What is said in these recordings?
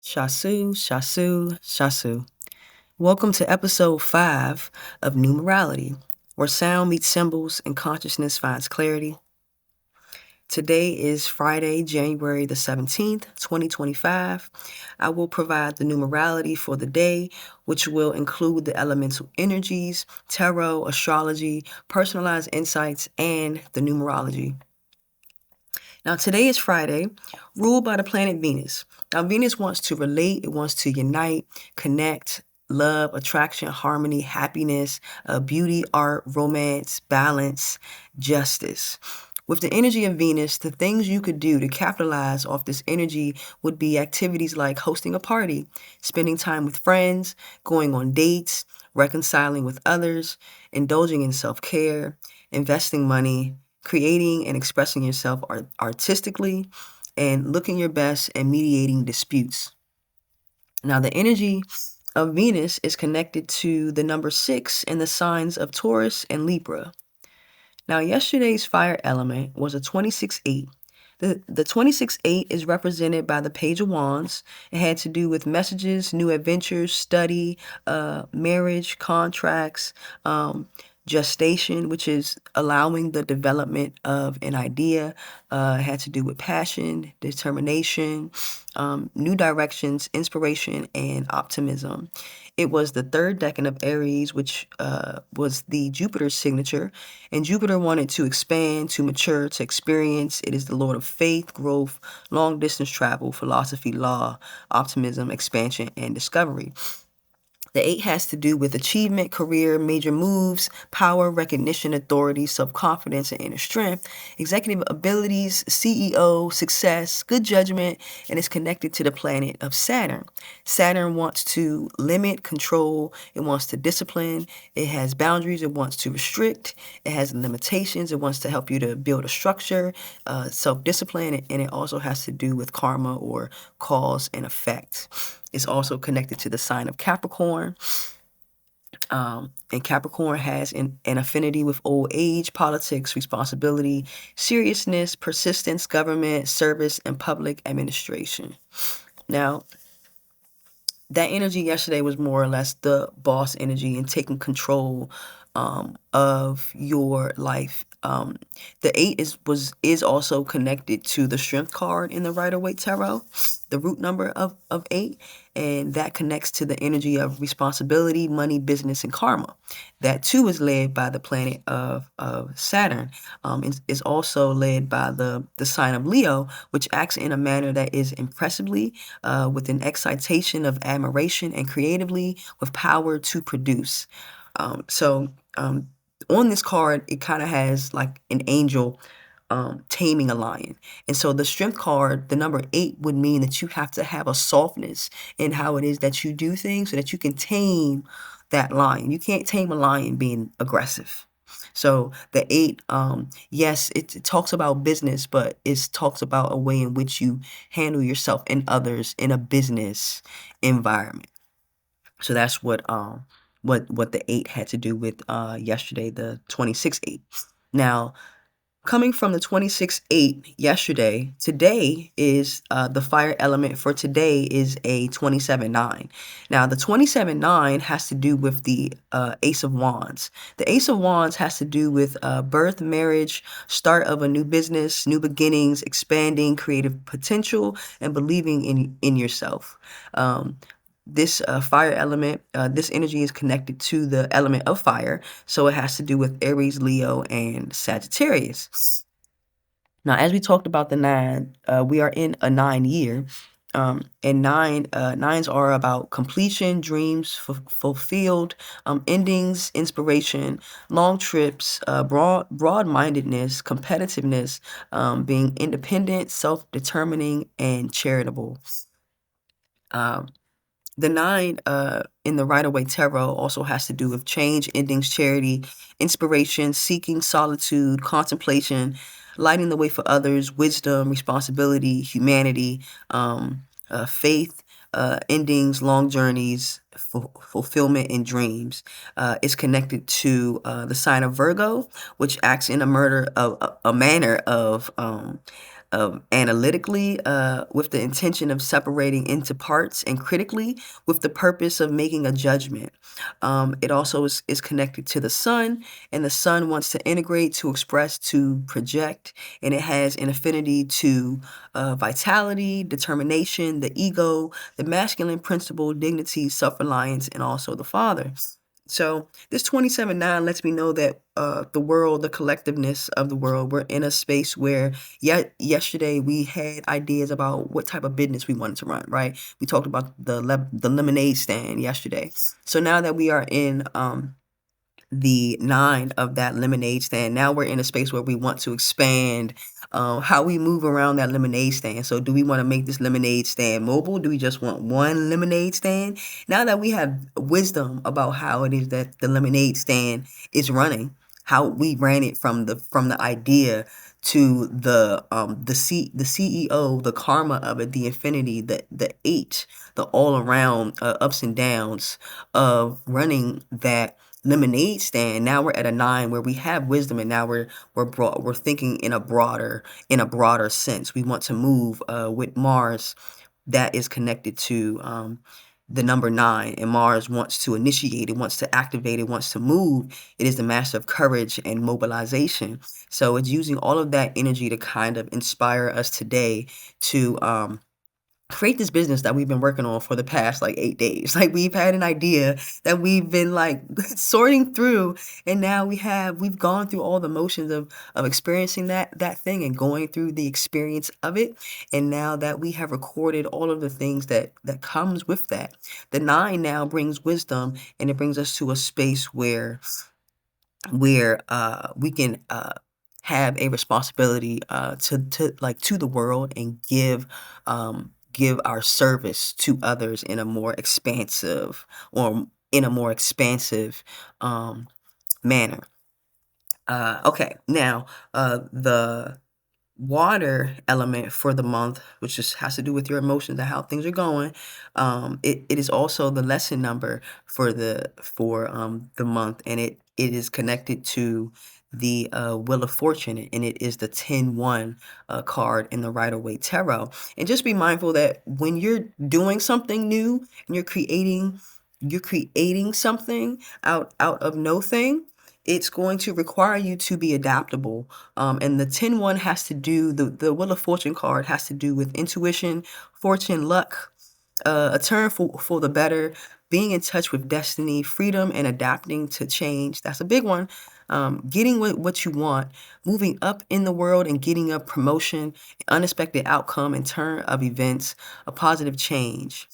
Shasu, Shasu, Shasu. Welcome to episode 5 of Numerality, where sound meets symbols and consciousness finds clarity. Today is Friday, January the 17th, 2025. I will provide the numerality for the day, which will include the elemental energies, tarot, astrology, personalized insights, and the numerology. Now, today is Friday, ruled by the planet Venus. Now, Venus wants to relate, it wants to unite, connect, love, attraction, harmony, happiness, beauty, art, romance, balance, justice. With the energy of Venus, the things you could do to capitalize off this energy would be activities like hosting a party, spending time with friends, going on dates, reconciling with others, indulging in self-care, investing money, creating and expressing yourself artistically, and looking your best and mediating disputes. Now, the energy of Venus is connected to the number 6 in the signs of Taurus and Libra. Now, yesterday's fire element was a 26-8. The 26-8 is represented by the Page of Wands. It had to do with messages, new adventures, study, marriage, contracts, gestation, which is allowing the development of an idea. It had to do with passion, determination, new directions, inspiration, and optimism. It was the third decan of Aries, which was the Jupiter signature. And Jupiter wanted to expand, to mature, to experience. It is the Lord of faith, growth, long distance travel, philosophy, law, optimism, expansion, and discovery. The 8 has to do with achievement, career, major moves, power, recognition, authority, self-confidence, and inner strength, executive abilities, CEO, success, good judgment, and is connected to the planet of Saturn. Saturn wants to limit, control, it wants to discipline, it has boundaries, it wants to restrict, it has limitations, it wants to help you to build a structure, self-discipline, and it also has to do with karma or cause and effect. It's also connected to the sign of Capricorn. And Capricorn has an affinity with old age, politics, responsibility, seriousness, persistence, government, service, and public administration. Now, that energy yesterday was more or less the boss energy and taking control of your life. The 8 is also connected to the Strength card in the Rider-Waite Tarot, the root number of 8, and that connects to the energy of responsibility, money, business, and karma. That too is led by the planet of Saturn. Is also led by the sign of Leo, which acts in a manner that is impressively, with an excitation of admiration, and creatively with power to produce. On this card, it kind of has like an angel taming a lion. And so the Strength card, the number 8, would mean that you have to have a softness in how it is that you do things so that you can tame that lion. You can't tame a lion being aggressive. So the 8, yes, it talks about business, but it talks about a way in which you handle yourself and others in a business environment. So that's what the 8 had to do with yesterday, the 26-8. Now, coming from the 26-8 yesterday, today is the fire element for today is a 27-9. Now, the 27-9 has to do with the Ace of Wands. The Ace of Wands has to do with birth, marriage, start of a new business, new beginnings, expanding creative potential, and believing in yourself. This fire element, this energy is connected to the element of fire, so it has to do with Aries, Leo, and Sagittarius. Now, as we talked about the 9, we are in a 9 year, and nines are about completion, dreams fulfilled, endings, inspiration, long trips, broad-mindedness, competitiveness, being independent, self-determining, and charitable. The 9 in the Rider-Waite Tarot also has to do with change, endings, charity, inspiration, seeking solitude, contemplation, lighting the way for others, wisdom, responsibility, humanity, faith, endings, long journeys, fulfillment, and dreams. Is connected to the sign of Virgo, which acts in a manner of analytically, with the intention of separating into parts, and critically with the purpose of making a judgment. It also is connected to the sun, and the sun wants to integrate, to express, to project, and it has an affinity to vitality, determination, the ego, the masculine principle, dignity, self-reliance, and also the father. So this 27-9 lets me know that the world, the collectiveness of the world, we're in a space where yesterday we had ideas about what type of business we wanted to run, right? We talked about the lemonade stand yesterday. So now that we are in the 9 of that lemonade stand, now we're in a space where we want to expand how we move around that lemonade stand. So do we want to make this lemonade stand mobile? Do we just want one lemonade stand? Now that we have wisdom about how it is that the lemonade stand is running, how we ran it from the idea to the CEO, the karma of it, the infinity, the eight, the all around ups and downs of running that lemonade stand. Now we're at a 9 where we have wisdom, and now we're thinking in a broader sense. We want to move with Mars, that is connected to the number 9, and Mars wants to initiate, it wants to activate, it wants to move. It is the master of courage and mobilization. So it's using all of that energy to kind of inspire us today to create this business that we've been working on for the past like 8 days. Like, we've had an idea that we've been like sorting through, and now we've gone through all the motions of experiencing that thing and going through the experience of it. And now that we have recorded all of the things that comes with that, the 9 now brings wisdom, and it brings us to a space where we can have a responsibility to the world, and give our service to others in a more expansive, manner. Okay, now the water element for the month, which just has to do with your emotions and how things are going. It is also the lesson number for the month, and it is connected to the Wheel of Fortune, and it is the 10-1 card in the Rider-Waite Tarot. And just be mindful that when you're doing something new and you're creating something out of no thing, it's going to require you to be adaptable. And the 10-1 has to do, the Wheel of Fortune card has to do with intuition, fortune, luck, a turn for the better, being in touch with destiny, freedom, and adapting to change. That's a big one. Getting what you want, moving up in the world and getting a promotion, unexpected outcome and turn of events, a positive change.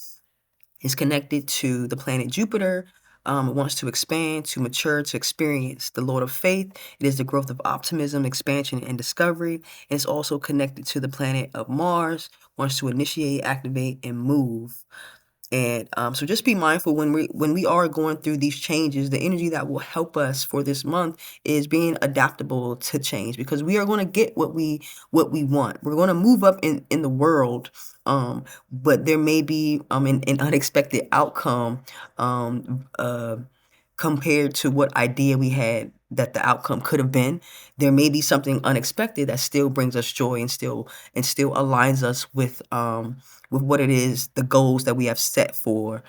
Is connected to the planet Jupiter. It wants to expand, to mature, to experience. The Lord of Faith, it is the growth of optimism, expansion, and discovery. And it's also connected to the planet of Mars, wants to initiate, activate, and move. And so just be mindful when we are going through these changes. The energy that will help us for this month is being adaptable to change, because we are going to get what we want. We're going to move up in the world, but there may be an unexpected outcome compared to what idea we had that the outcome could have been. There may be something unexpected that still brings us joy, and still aligns us with what it is, the goals that we have set for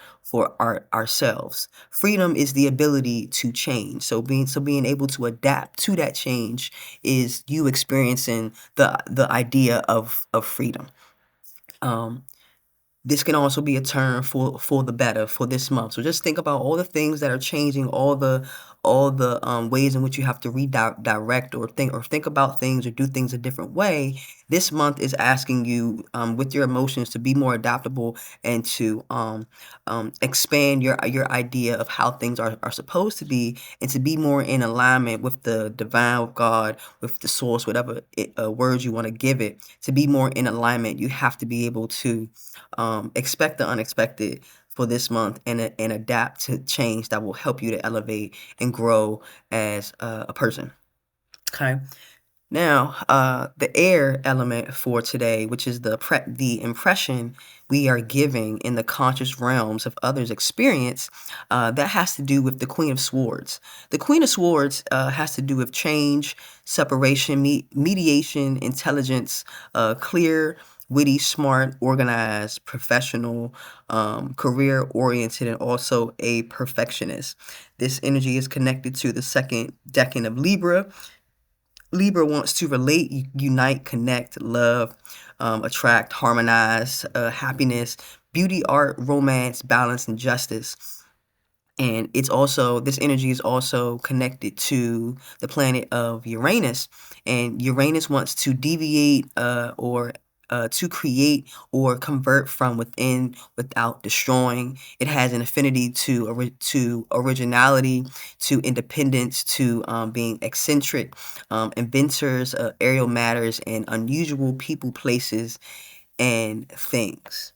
ourselves. Freedom is the ability to change. So being able to adapt to that change is you experiencing the idea of freedom. This can also be a term for the better for this month. So just think about all the things that are changing, all the ways in which you have to redirect, or think about things, or do things a different way. This month is asking you, with your emotions, to be more adaptable, and to expand your idea of how things are supposed to be, and to be more in alignment with the divine, with God, with the source, whatever words you want to give it. To be more in alignment, you have to be able to expect the unexpected for this month, and adapt to change that will help you to elevate and grow as a person. Okay. Now, the air element for today, which is the impression we are giving in the conscious realms of others' experience, that has to do with the Queen of Swords. The Queen of Swords has to do with change, separation, mediation, intelligence, clear, witty, smart, organized, professional, career-oriented, and also a perfectionist. This energy is connected to the second decan of Libra. Libra wants to relate, unite, connect, love, attract, harmonize, happiness, beauty, art, romance, balance, and justice. And it's also, this energy is also connected to the planet of Uranus. And Uranus wants to deviate or to create or convert from within without destroying. It has an affinity to originality, to independence, to being eccentric, inventors, aerial matters, and unusual people, places, and things.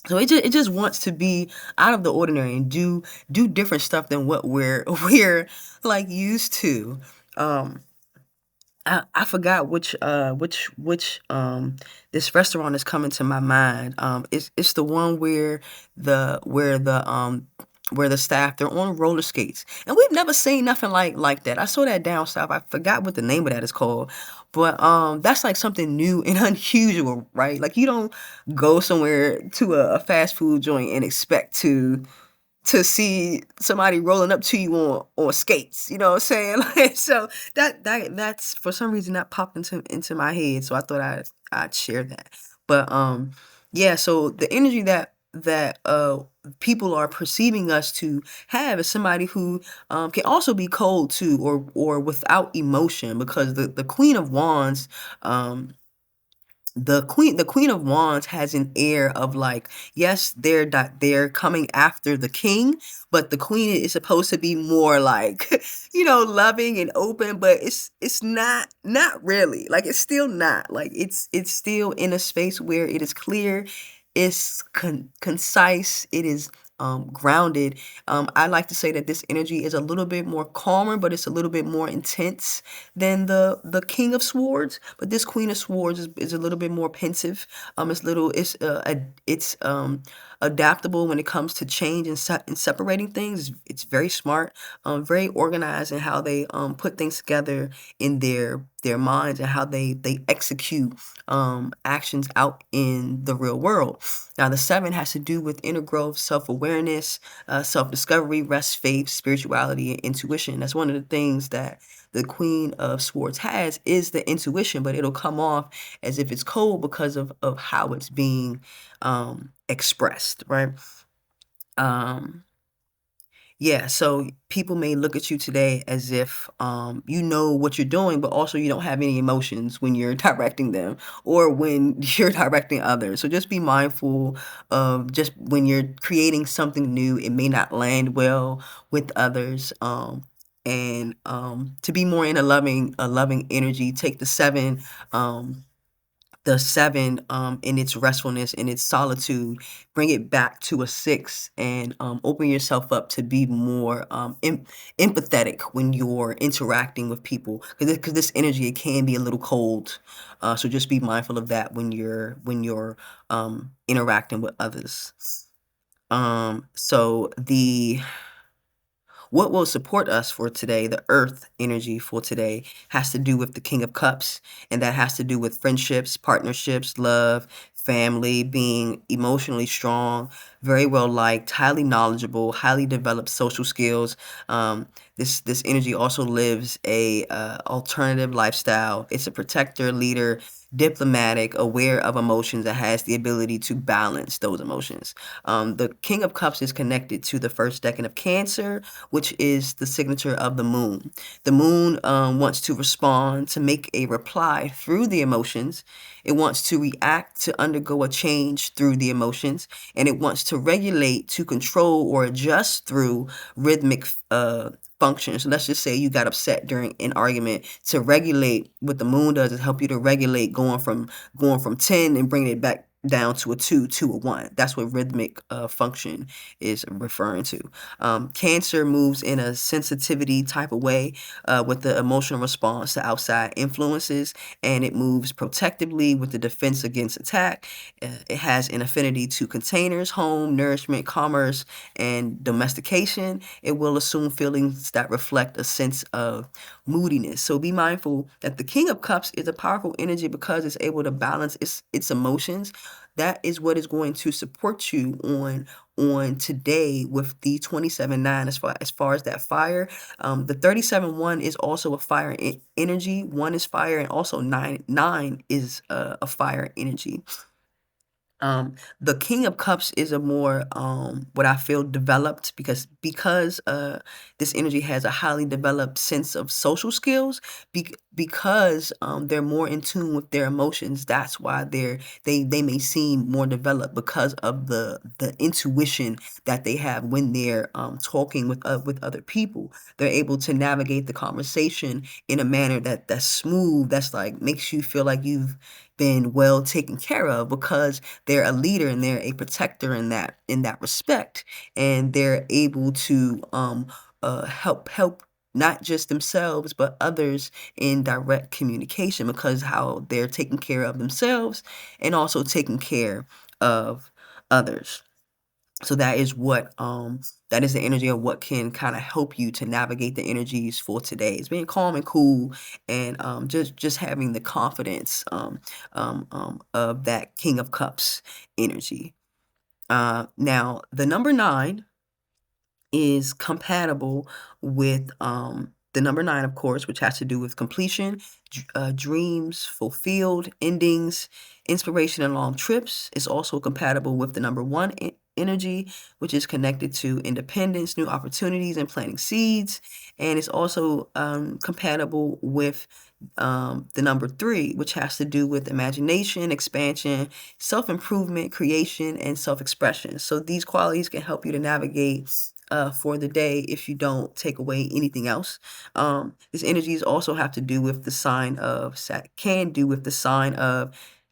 So it just wants to be out of the ordinary and do different stuff than what we're like used to. Um, I forgot which this restaurant is coming to my mind. It's the one where the staff, they're on roller skates, and we've never seen nothing like that. I saw that down south. I forgot what the name of that is called, but that's like something new and unusual, right? Like you don't go somewhere to a fast food joint and expect to see somebody rolling up to you on skates, you know what I'm saying? Like, so that's for some reason that popped into my head, so I thought I'd share that. But yeah, so the energy that people are perceiving us to have is somebody who can also be cold too, or without emotion, because the Queen of Wands, um the Queen of Wands has an air of like, yes, they're coming after the king, but the queen is supposed to be more like, loving and open, but it's not really. Like it's still not. Like it's still in a space where it is clear, it's concise, it is grounded. I like to say that this energy is a little bit more calmer, but it's a little bit more intense than the King of Swords. But this Queen of Swords is a little bit more pensive. It's adaptable when it comes to change and separating things. It's very smart, very organized in how they put things together in their minds, and how they execute actions out in the real world. Now, the 7 has to do with inner growth, self-awareness, self-discovery, rest, faith, spirituality, and intuition. That's one of the things that the Queen of Swords has, is the intuition, but it'll come off as if it's cold because of how it's being expressed, right? Yeah, so people may look at you today as if you know what you're doing, but also you don't have any emotions when you're directing them or when you're directing others. So just be mindful of, just when you're creating something new, it may not land well with others. And to be more in a loving energy, take the seven in its restfulness, in its solitude, bring it back to a 6, and open yourself up to be more empathetic when you're interacting with people, because this energy, it can be a little cold, so just be mindful of that when you're interacting with others. So what will support us for today, the earth energy for today, has to do with the King of Cups, and that has to do with friendships, partnerships, love, family, being emotionally strong, very well liked, highly knowledgeable, highly developed social skills. This energy also lives a alternative lifestyle. It's a protector, leader, diplomatic, aware of emotions, that has the ability to balance those emotions. The King of Cups is connected to the first decan of Cancer, which is the signature of the moon. The moon wants to respond, to make a reply through the emotions. It wants to react, to undergo a change through the emotions, and it wants to regulate, to control or adjust through rhythmic functions. So let's just say you got upset during an argument. To regulate, what the moon does is help you to regulate, going from 10 and bringing it down to a 2, to a 1. That's what rhythmic function is referring to. Cancer moves in a sensitivity type of way with the emotional response to outside influences, and it moves protectively with the defense against attack. It has an affinity to containers, home, nourishment, commerce, and domestication. It will assume feelings that reflect a sense of moodiness. So be mindful that the King of Cups is a powerful energy because it's able to balance its emotions. That is what is going to support you on today with the 27-9 as far as that fire. The 37-1 is also a fire energy. 1 is fire, and also 9 is a fire energy. The King of Cups is a more what I feel developed because this energy has a highly developed sense of social skills because they're more in tune with their emotions. That's why they may seem more developed because of the intuition that they have when they're talking with other people. They're able to navigate the conversation in a manner that's smooth, that's like makes you feel like you've been well taken care of because they're a leader and they're a protector in that respect, and they're able to help not just themselves but others in direct communication because how they're taking care of themselves and also taking care of others. So that is that is the energy of what can kind of help you to navigate the energies for today. It's being calm and cool, and just having the confidence of that King of Cups energy. Now the number 9 is compatible with the number 9, of course, which has to do with completion, dreams fulfilled, endings, inspiration, and long trips. It's also compatible with the number 1 energy, which is connected to independence, new opportunities, and planting seeds. And it's also compatible with the number 3, which has to do with imagination, expansion, self-improvement, creation, and self-expression. So these qualities can help you to navigate for the day if you don't take away anything else. This energies also have to do with the sign of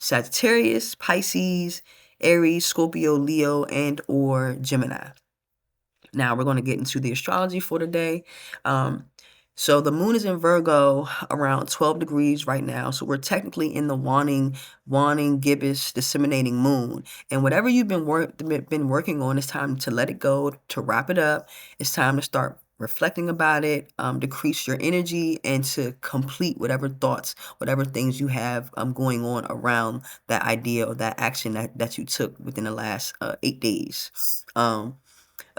Sagittarius, Pisces, Aries, Scorpio, Leo, and or Gemini. Now we're going to get into the astrology for today. So the moon is in Virgo around 12 degrees right now. So we're technically in the waning, gibbous, disseminating moon. And whatever you've been working on, it's time to let it go, to wrap it up. It's time to start reflecting about it, decrease your energy, and to complete whatever thoughts, whatever things you have going on around that idea or that action that you took within the last 8 days.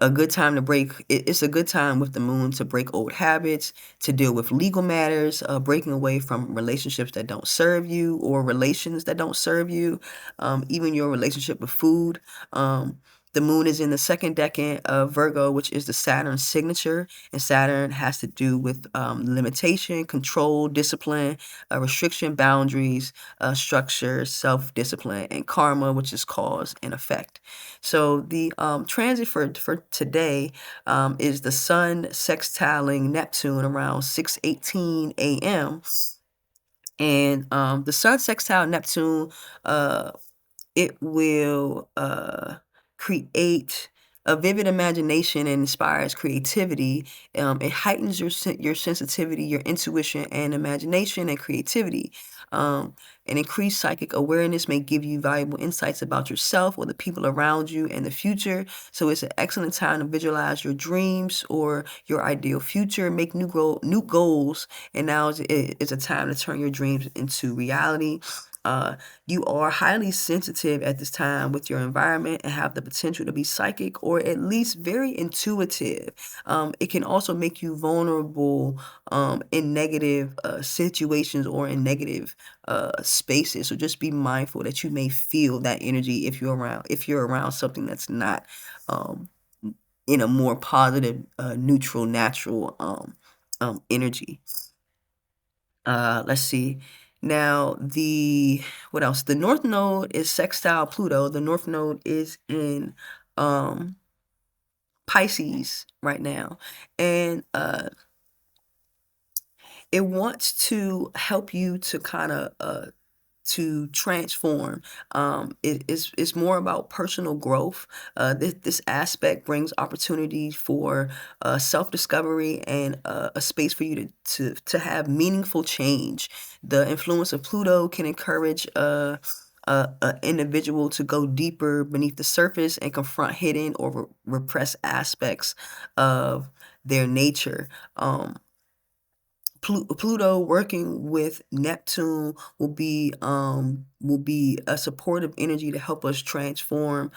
A good time to it's a good time with the moon to break old habits, to deal with legal matters, breaking away from relationships that don't serve you or relations that don't serve you, even your relationship with food. The moon is in the second decan of Virgo, which is the Saturn signature, and Saturn has to do with limitation, control, discipline, restriction, boundaries, structure, self-discipline, and karma, which is cause and effect. So the transit for today is the Sun sextiling Neptune around 6:18 a.m. And the Sun sextile Neptune, it will create a vivid imagination and inspires creativity. It heightens your sensitivity, your intuition, and imagination and creativity. An increased psychic awareness may give you valuable insights about yourself or the people around you and the future. So it's an excellent time to visualize your dreams or your ideal future, make new goals, and now is a time to turn your dreams into reality. You are highly sensitive at this time with your environment and have the potential to be psychic or at least very intuitive. It can also make you vulnerable in negative situations or in negative spaces. So just be mindful that you may feel that energy if you're around something that's not in a more positive, neutral, natural energy. Let's see. Now, what else? The North Node is sextile Pluto. The North Node is in Pisces right now. And it wants to help you to kind of transform. It's more about personal growth. This aspect brings opportunity for self-discovery and a space for you to have meaningful change. The influence of Pluto can encourage a individual to go deeper beneath the surface and confront hidden or repressed aspects of their nature. Pluto working with Neptune will be a supportive energy to help us transform,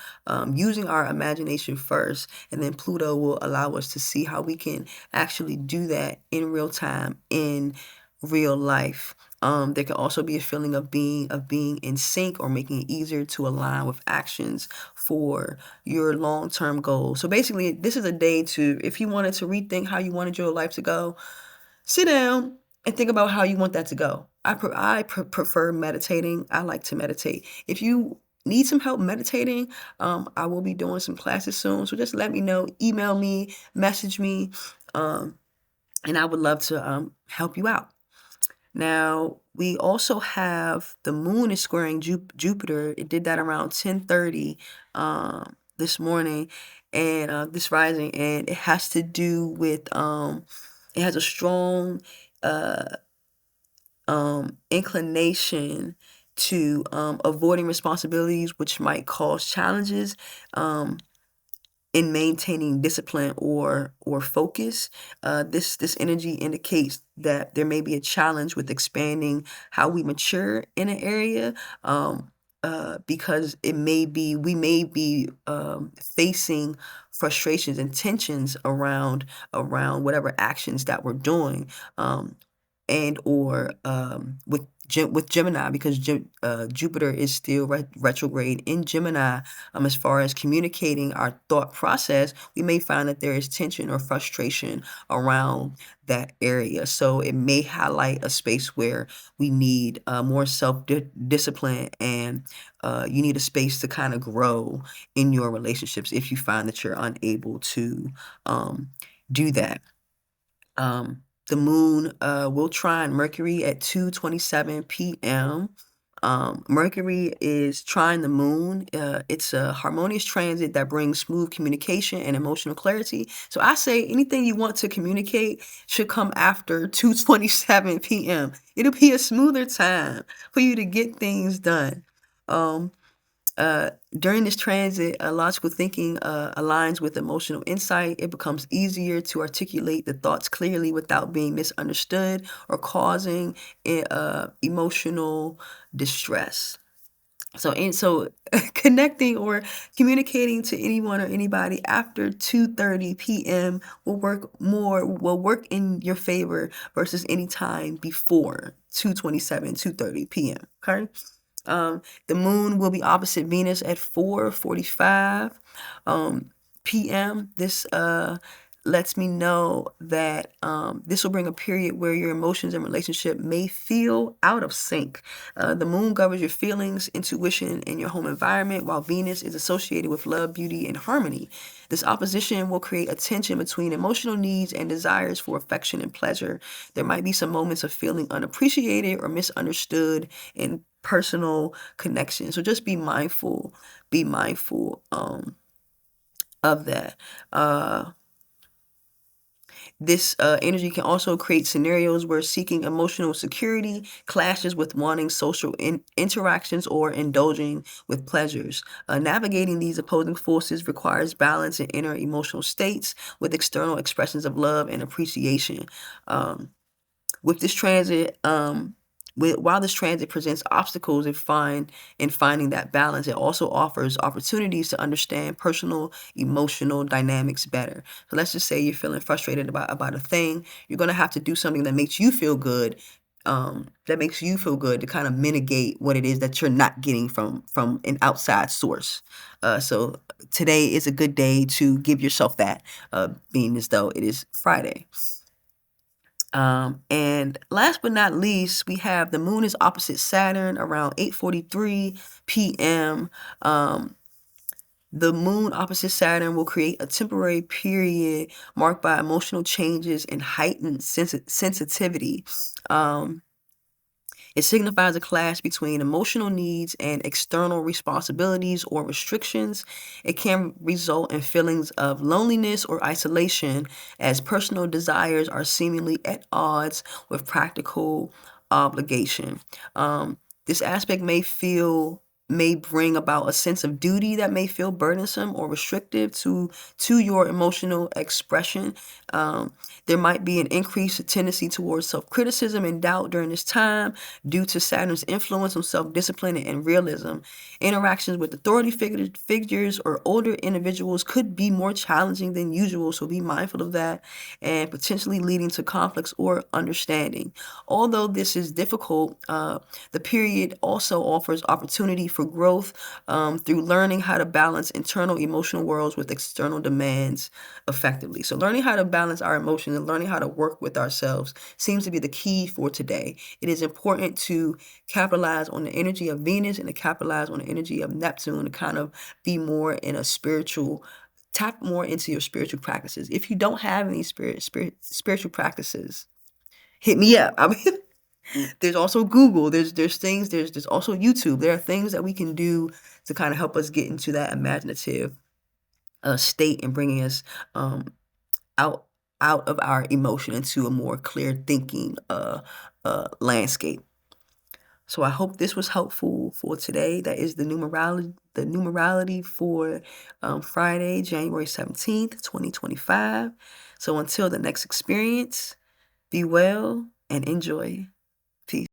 using our imagination first, and then Pluto will allow us to see how we can actually do that in real time in real life. There can also be a feeling of being in sync or making it easier to align with actions for your long-term goals. So basically, this is a day to, if you wanted to rethink how you wanted your life to go, sit down and think about how you want that to go. I prefer meditating. I like to meditate. If you need some help meditating, I will be doing some classes soon. So just let me know, email me, message me, and I would love to help you out. Now, we also have the moon is squaring Jupiter. It did that around 10:30 this morning and this rising, and it has to do with it has a strong uh, inclination to avoiding responsibilities which might cause challenges. In maintaining discipline or focus. This energy indicates that there may be a challenge with expanding how we mature in an area, because we may be facing frustrations and tensions around whatever actions that we're doing, and or with Gemini, because Jupiter is still retrograde in Gemini. As far as communicating our thought process, we may find that there is tension or frustration around that area. So it may highlight a space where we need more self-discipline, and you need a space to kind of grow in your relationships if you find that you're unable to do that. The moon will trine Mercury at 2:27 p.m. Mercury is trine the moon. It's a harmonious transit that brings smooth communication and emotional clarity. So I say anything you want to communicate should come after 2:27 p.m. It'll be a smoother time for you to get things done. During this transit, logical thinking aligns with emotional insight. It becomes easier to articulate the thoughts clearly without being misunderstood or causing emotional distress. So connecting or communicating to anyone or anybody after 2:30 p.m. will work in your favor versus any time before 2:30 p.m. Okay? The moon will be opposite Venus at 4:45 p.m. This lets me know that this will bring a period where your emotions and relationship may feel out of sync. The moon governs your feelings, intuition, and your home environment, while Venus is associated with love, beauty, and harmony. This opposition will create a tension between emotional needs and desires for affection and pleasure. There might be some moments of feeling unappreciated or misunderstood in personal connection. So just be mindful of that. This energy can also create scenarios where seeking emotional security clashes with wanting social interactions or indulging with pleasures. Navigating these opposing forces requires balance in inner emotional states with external expressions of love and appreciation. With this transit, while this transit presents obstacles in finding that balance, it also offers opportunities to understand personal emotional dynamics better. So let's just say you're feeling frustrated about a thing. You're going to have to do something that makes you feel good, to kind of mitigate what it is that you're not getting from an outside source. So today is a good day to give yourself that, being as though it is Friday. And last but not least, we have the moon is opposite Saturn around 8:43 p.m. The moon opposite Saturn will create a temporary period marked by emotional changes and heightened sensitivity. It signifies a clash between emotional needs and external responsibilities or restrictions. It can result in feelings of loneliness or isolation as personal desires are seemingly at odds with practical obligation. This aspect may bring about a sense of duty that may feel burdensome or restrictive to your emotional expression. There might be an increased tendency towards self-criticism and doubt during this time due to Saturn's influence on self-discipline and realism. Interactions with authority figures or older individuals could be more challenging than usual, so be mindful of that, and potentially leading to conflicts or understanding. Although this is difficult, the period also offers opportunity for growth through learning how to balance internal emotional worlds with external demands effectively. So learning how to balance our emotions and learning how to work with ourselves seems to be the key for today. It is important to capitalize on the energy of Venus and to capitalize on the energy of Neptune to kind of be more in a spiritual, tap more into your spiritual practices. If you don't have any spiritual practices, hit me up. I mean, there's also Google. There's things. There's also YouTube. There are things that we can do to kind of help us get into that imaginative state and bringing us out of our emotion into a more clear thinking landscape. So I hope this was helpful for today. That is the numerality for Friday, January 17th, 2025. So until the next experience, be well and enjoy.